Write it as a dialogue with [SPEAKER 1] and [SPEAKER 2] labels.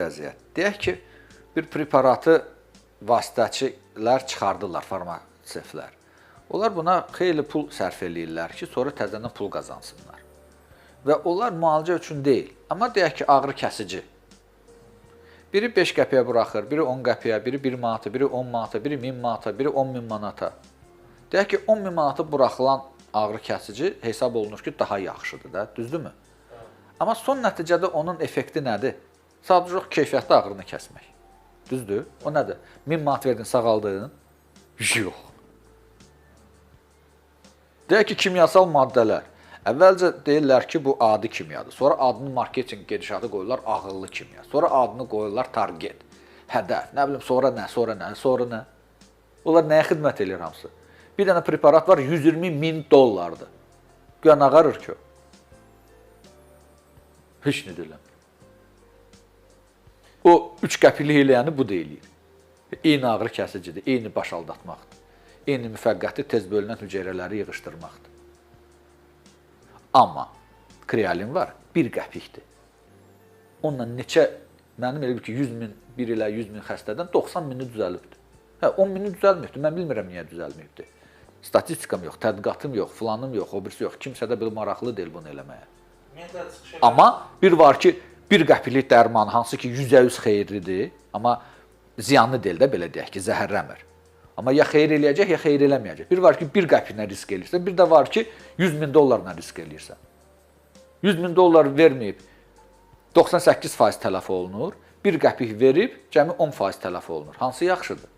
[SPEAKER 1] vəziyyət. Deyək ki, bir preparatı vasitəçilər çıxardırlar, farmasevtlər. Onlar buna xeyli pul sərf eləyirlər ki, sonra təzədən pul qazansınlar. Və onlar müalicə üçün deyil. Amma deyək ki, ağrı kəsici. Biri 5 qəpiyə buraxır, biri 10 qəpiyə, biri 1 manata, biri 10 manata, biri 1000 manata, biri 10.000 manata. Deyək ki, 10.000 manata buraxılan ağrı kəsici hesab olunur ki, daha yaxşıdır da, düzdürmü? Amma son nəticədə onun effekti nədir? Sadəcə keyfiyyətli ağrını kəsmək. Düzdür? O nədir? 1000 manat verdin, sağaldın? Yox. Deyək ki, kimyasal maddələr. Əvvəlcə deyirlər ki, bu adi kimyadır. Sonra adını marketinq gedişatı qoyurlar, ağıllı kimya. Sonra adını qoyurlar target, hədəf. Nə bilim, sonra nə, sonra nə, sonra nə. Onlar nəyə xidmət edir hamısı? Bir dənə preparat var, 120.000 dollardır. Güya nə qarır ki o? Heç nə deyiləm. O 3 qəpilik eləyəni bu deyilir. Eyni ağrı kəsicidir, eyni baş aldatmaqdır. Eyni müfəqqəti tez bölünən hüceyrələri yığışdırmaqdır. Amma krealin var, 1 qəpikdir. Onunla neçə, mənim elə bir ki, 100.000, 1 ilə 100.000 xəstədən 90.000-i düzəlibdir. 10.000-i düzəlməyibdir, mən bilmirəm niyə düzəlməyibdir. Statistikam yox, tədqiqatım yox, filanım yox, o birisi yox. Kimsə də bir maraqlı deyil bunu eləməyə. Amma bir var ki, 1 qəpiklik dərman, hansı ki 100% xeyirlidir, amma ziyanlı deyil də, belə deyək ki, zəhərləmir. Amma ya xeyir eləyəcək, ya xeyir eləməyəcək. Bir var ki, 1 qəpiklə risk eləyirsən, bir də var ki, 100.000 dollarla risk eləyirsən. 100.000 dollar verməyib 98% tələf olunur, 1 qəpik verib cəmi 10% tələf olunur. Hansı yaxşıdır?